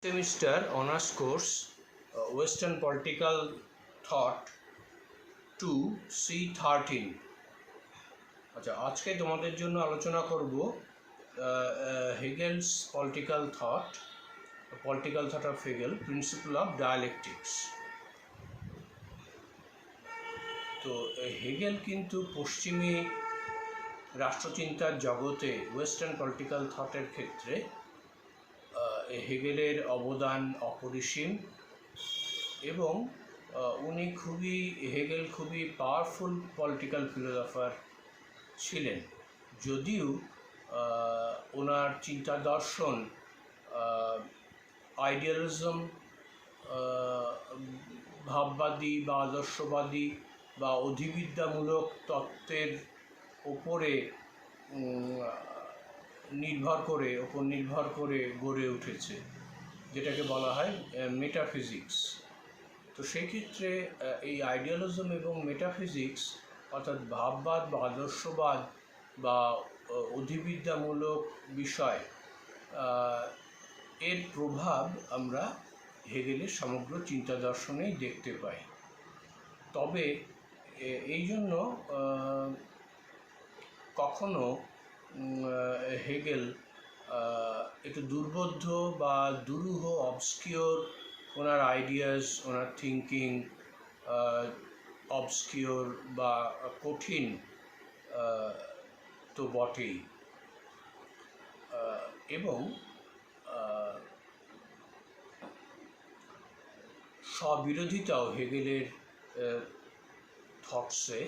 Semester honours course western political thought 2C13। আচ্ছা, আজকে তোমাদের জন্য আলোচনা করব Hegel's political thought of Hegel, principle of dialectics. তো হেগেল কিন্তু পশ্চিমী রাষ্ট্রচিন্তার জগতে ওয়েস্টার্ন পলিটিক্যাল থটের ক্ষেত্রে হেগেলের অবদান অপরিসীম এবং হেগেল খুবই পাওয়ারফুল পলিটিক্যাল ফিলোসফার ছিলেন। যদিও ওনার চিন্তা দর্শন আইডিয়ালিজম, ভাববাদী বা আদর্শবাদী বা অধিবিদ্যামূলক তত্ত্বের ওপরে নির্ভর করে গড়ে উঠেছে, যেটাকে বলা হয় মেটাফিজিক্স। তো সেই ক্ষেত্রে এই আইডিয়ালিজম এবং মেটাফিজিক্স অর্থাৎ ভাববাদ বা আদর্শবাদ বা অধিবিদ্যামূলক বিষয়, এর প্রভাব আমরা হেগেলের সমগ্র চিন্তা দর্শনেই দেখতে পাই। তবে এই জন্য কখনো হেগেল একটু দুর্বোধ্য বা দুরূহ, অবস্কিওর ওনার আইডিয়াস, ওনার থিঙ্কিং অবস্কিওর বা কঠিন তো বটেই, এবং স্ববিরোধিতাও হেগেলের থটসে,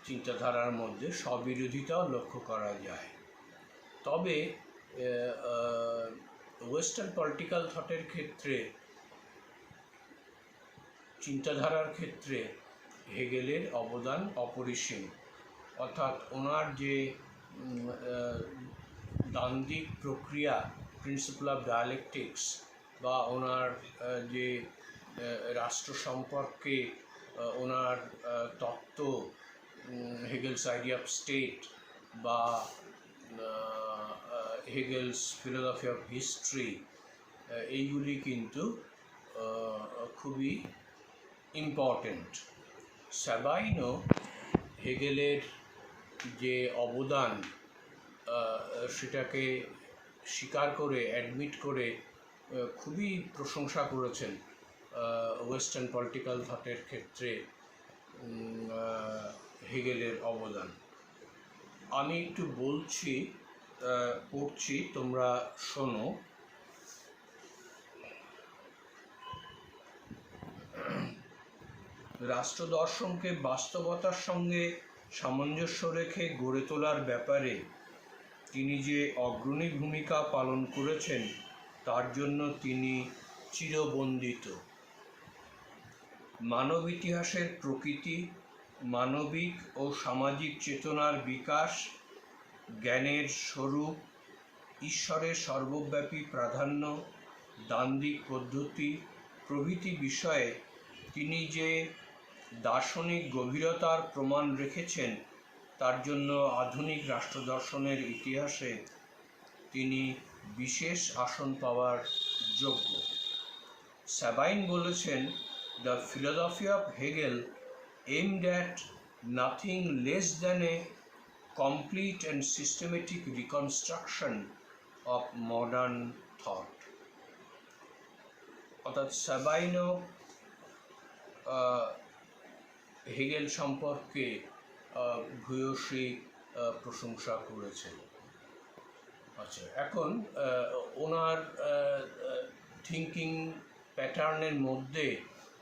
চিন্তাধারার মধ্যে স্ববিরোধিতাও লক্ষ্য করা যায়। তবে ওয়েস্টার্ন পলিটিক্যাল থটের ক্ষেত্রে, চিন্তাধারার ক্ষেত্রে হেগেলের অবদান অপরিসীম। অর্থাৎ ওনার যে দ্বান্দ্বিক প্রক্রিয়া, প্রিন্সিপল অফ ডায়ালেকটিক্স, বা ওনার যে রাষ্ট্র সম্পর্কে ওনার তত্ত্ব, হেগেলস আইডিয়া অফ স্টেট বা হেগেলস ফিলোসফি অফ হিস্ট্রি, এইগুলি কিন্তু খুবই ইম্পর্টেন্ট। সাবাইনও হেগেলের যে অবদান, সেটাকে স্বীকার করে, অ্যাডমিট করে খুবই প্রশংসা করেছেন ওয়েস্টার্ন পলিটিক্যাল থটের ক্ষেত্রে হেগেলের অবদান। আমি একটু পড়ছি, তোমরা শোনো। রাষ্ট্র দর্শনকে বাস্তবতার সঙ্গে সামঞ্জস্য রেখে গড়ে তোলার ব্যাপারে তিনি যে অগ্রণী ভূমিকা পালন করেছেন, তার জন্য তিনি চিরবন্দিত। মানব ইতিহাসের প্রকৃতি, মানবিক ও সামাজিক চেতনার বিকাশ, জ্ঞানের স্বরূপ, ঈশ্বরের সর্বব্যাপী প্রাধান্য, দ্বান্দ্বিক পদ্ধতি প্রভৃতি বিষয়ে তিনি যে দার্শনিক গভীরতার প্রমাণ রেখেছেন, তার জন্য আধুনিক রাষ্ট্রদর্শনের ইতিহাসে তিনি বিশেষ আসন পাওয়ার যোগ্য। সাবাইন বলেছেন, the philosophy of Hegel aimed at nothing less than a complete and systematic reconstruction of modern thought. অর্থাৎ সাবাইনও হেগেল সম্পর্কে ভূয়সী প্রশংসা করেছেন। আচ্ছা, এখন ওনার থিঙ্কিং প্যাটার্নের মধ্যে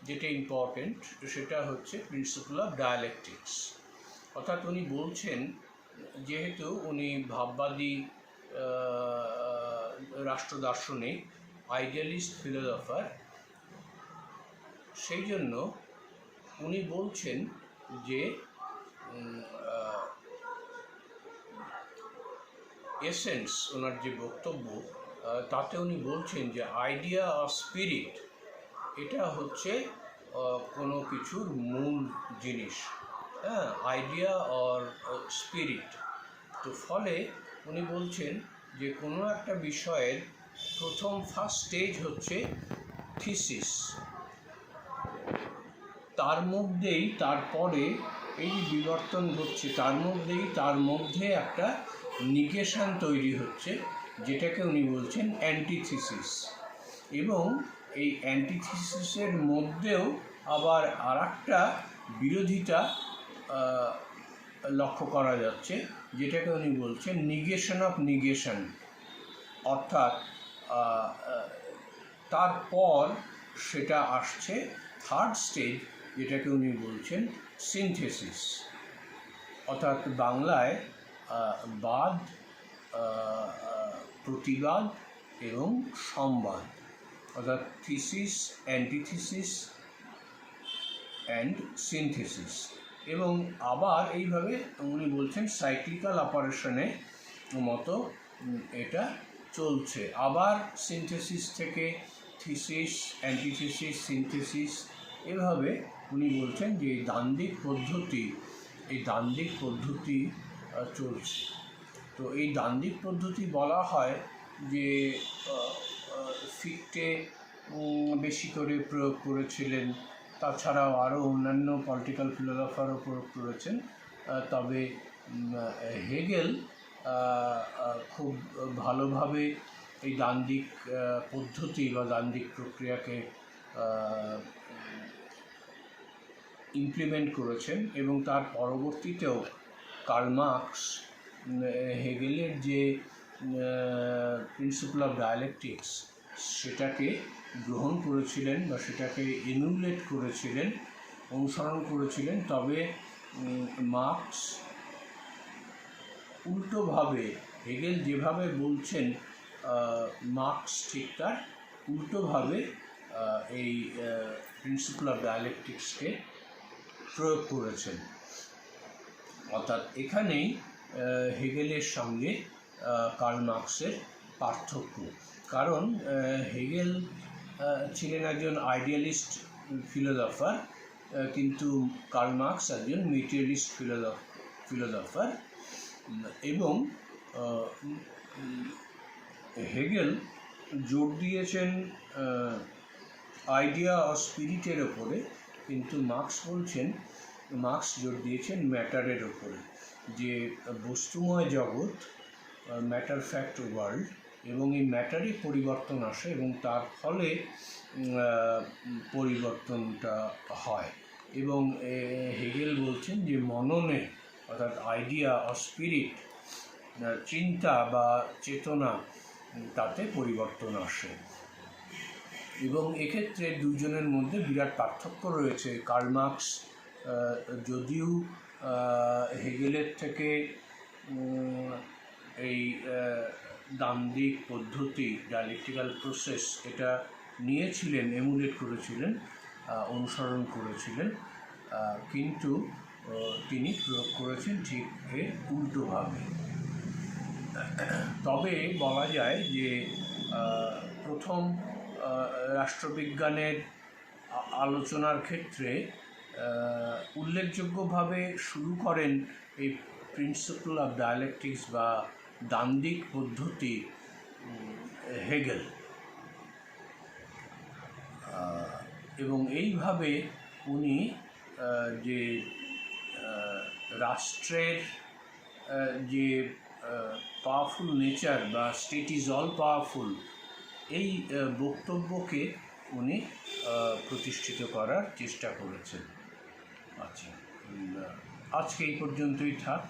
যেটা ইম্পর্টেন্ট, সেটা হচ্ছে প্রিন্সিপল অফ ডায়ালেকটিক্স। অর্থাৎ উনি বলছেন, যেহেতু উনি ভাববাদী রাষ্ট্র দার্শনিক, আইডিয়ালিস্ট ফিলোসফার, সেই জন্য উনি বলছেন যে এসেন্স, ওনার যে বক্তব্য, তাতে উনি বলছেন যে আইডিয়া অফ স্পিরিট, এটা হচ্ছে কোনো কিছুর মূল জিনিস, আইডিয়া অর স্পিরিট। তো ফলে উনি বলছেন যে কোনো একটা বিষয়ের প্রথম ফার্স্ট স্টেজ হচ্ছে থিসিস, তার মধ্যেই তারপরে এই যে বিবর্তন ঘটছে তার মধ্যে একটা নিগেশন তৈরি হচ্ছে, যেটাকে উনি বলছেন অ্যান্টিথিসিস। এবং এই অ্যান্টিথিসিসের মধ্যেও আবার আর একটা বিরোধিতা লক্ষ্য করা যাচ্ছে, যেটাকে উনি বলছেন নিগেশন অফ নিগেশন। অর্থাৎ তারপর সেটা আসছে থার্ড স্টেজ, যেটাকে উনি বলছেন সিনথেসিস। অর্থাৎ বাংলায় বাদ, প্রতিবাদ এবং সংবাদ, অর্থাৎ থিসিস, অ্যান্টিথিসিস অ্যান্ড সিনথেসিস। এবং আবার এইভাবে উনি বলছেন সাইক্লিক্যাল অপারেশনের মতো এটা চলছে। আবার সিনথেসিস থেকে থিসিস, অ্যান্টিথিসিস, সিনথেসিস, এভাবে উনি বলছেন যে এই দ্বান্দ্বিক পদ্ধতি চলছে। তো এই দ্বান্দ্বিক পদ্ধতি বলা হয় যে ফিক্টে বেশি করে প্রয়োগ করেছিলেন, তাছাড়াও আরও অন্যান্য পলিটিক্যাল ফিলোসফারও প্রয়োগ করেছেন। তবে হেগেল খুব ভালোভাবে এই দ্বান্দ্বিক পদ্ধতি বা দ্বান্দ্বিক প্রক্রিয়াকে ইমপ্লিমেন্ট করেছেন। এবং তার পরবর্তীতেও কার্ল মার্কস হেগেলের যে প্রিন্সিপাল অফ ডায়ালেকটিক্স সেটাকে গ্রহণ করেছিলেন বা সেটাকে এমুলেট করেছিলেন, অনুসরণ করেছিলেন। তবে মার্কস উল্টোভাবে হেগেল যেভাবে বলছেন, মার্কস ঠিক তার উল্টোভাবে এই প্রিন্সিপাল অফ ডায়ালেকটিক্সকে প্রয়োগ করেছেন। অর্থাৎ এখানেই হেগেলের সঙ্গে কার্ল মার্কসের পার্থক্য। কারণ হেগেল ছিলেন একজন আইডিয়ালিস্ট ফিলোসফার, কিন্তু কার্ল মার্কস একজন মেটেরিয়ালিস্ট ফিলোসফার। এবং হেগেল জোর দিয়েছেন আইডিয়া ও স্পিরিটের ওপরে, কিন্তু মার্কস জোর দিয়েছেন ম্যাটারের ওপরে, যে বস্তুময় জগৎ, ম্যাটার ফ্যাক্ট ওয়ার্ল্ড, এবং এই ম্যাটারে পরিবর্তন আসে এবং তার ফলে পরিবর্তনটা হয়। এবং হেগেল বলছেন যে মননে, অর্থাৎ আইডিয়া ও স্পিরিট, চিন্তা বা চেতনা, তাতে পরিবর্তন আসে। এবং এক্ষেত্রে দুজনের মধ্যে বিরাট পার্থক্য রয়েছে। কার্ল মার্কস যদিও হেগেলের থেকে এই দ্বান্দ্বিক পদ্ধতি, ডায়ালেকটিক্যাল প্রসেস, এটা নিয়েছিলেন, এমুলেট করেছিলেন, অনুসরণ করেছিলেন, কিন্তু তিনি প্রয়োগ করেছেন ঠিক এর উল্টোভাবে। তবে বলা যায় যে প্রথম রাষ্ট্রবিজ্ঞানের আলোচনার ক্ষেত্রে উল্লেখযোগ্যভাবে শুরু করেন এই প্রিন্সিপাল অফ ডায়ালেকটিক্স বা দ্বান্দ্বিক পদ্ধতি হেগেল। এবং এইভাবে উনি যে রাষ্ট্রের যে পাওয়ারফুল নেচার বা স্টেট ইজ অল পাওয়ারফুল, এই বক্তব্যকে উনি প্রতিষ্ঠিত করার চেষ্টা করেছেন। আচ্ছা, আজকে এই পর্যন্তই থাক।